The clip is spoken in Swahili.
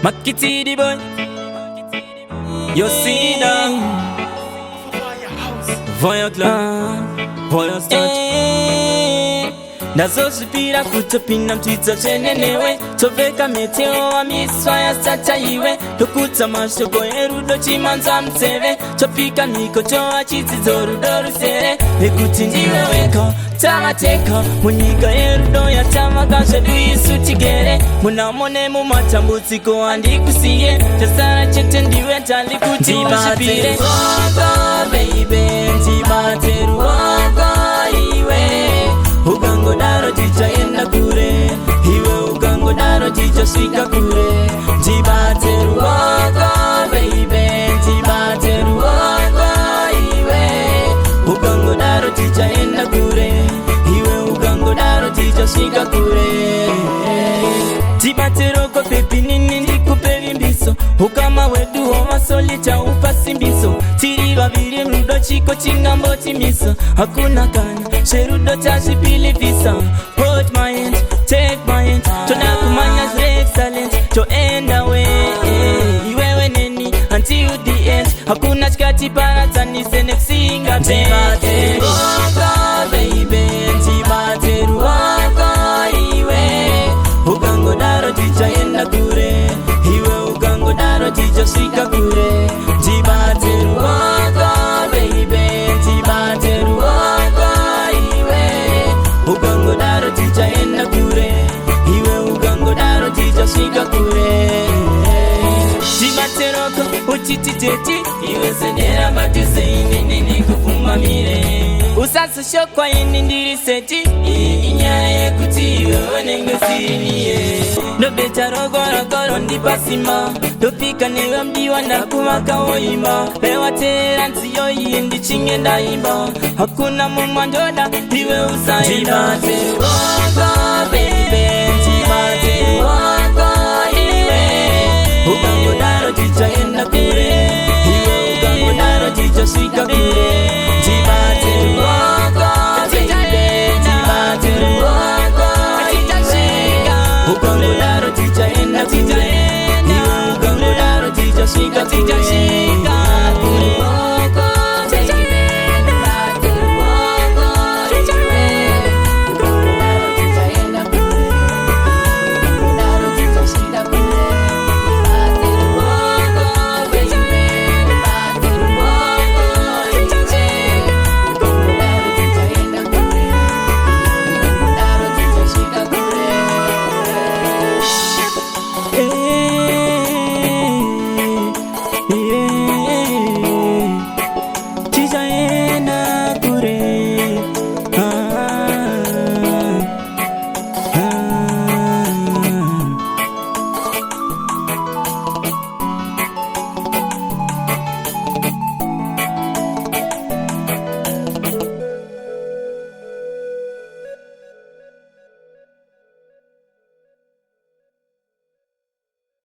Makitidi boy, you see that Voya Club, Voya Start Nazozipira kutopinda mtwita chenenewe Toveka meteo wa miswa ya sacha iwe Tokuta mashoko erudo chimanza mteve Topika niko choa chizi zoru doru sere Ekuti ndiwe weko, tamateko Muniga erudo ya tamakasha duisu tigere Munamone mumatambuti ko andi kusiye Jasara chete ndiwe tali kuti washipire Wako baby, njibateru wako iwe Ugango daro jicha enda kure Hiwe ugango daro jicha shika kure Jibateru wako baby Jibateru wako hiwe Ugango daro jicha enda kure Hiwe ugango daro jicha shika kure Jibateru ko pepi nini ndikupeli mbiso Ukama wedu homa solita upasi mbiso Tiri babiri mrudo chiko chingambo timiso Hakuna kanya sherudo tashi pili visa Hold my hand, take my hand Tona kumanya's excellent To end away Iwewe neni until the end Hakuna chikati paratani sene kusinga Jibateru wako baby Jibateru wako iwe Ugango daro jicha enda kure Hiwe ugango daro jicha shika kure Jibateru wako baby Jibateru wako hiwe Ugango daro jicha enda kure Hiwe ugango daro jicha shika kure Jibateru wako uchititeti Iwe senera batuse inini kufuma mire Usasa shokwa inindiri seti Inyaye kuti iwe wanenge siriniye No beta rogora goro ndipasima Topika newe mdiwa na kumaka oima Pewa tera nsiyo indi chinge ndaimba Hakuna mumandoda iwe usaida Jibateru wako baby Jibateru wako iwe Ugango daro jicha enda kure Iwe ugango daro jicha shika kure Jibateru wako baby Jibateru wako Ugango daro jicha enda kure Iwe ugango daro jicha shika kure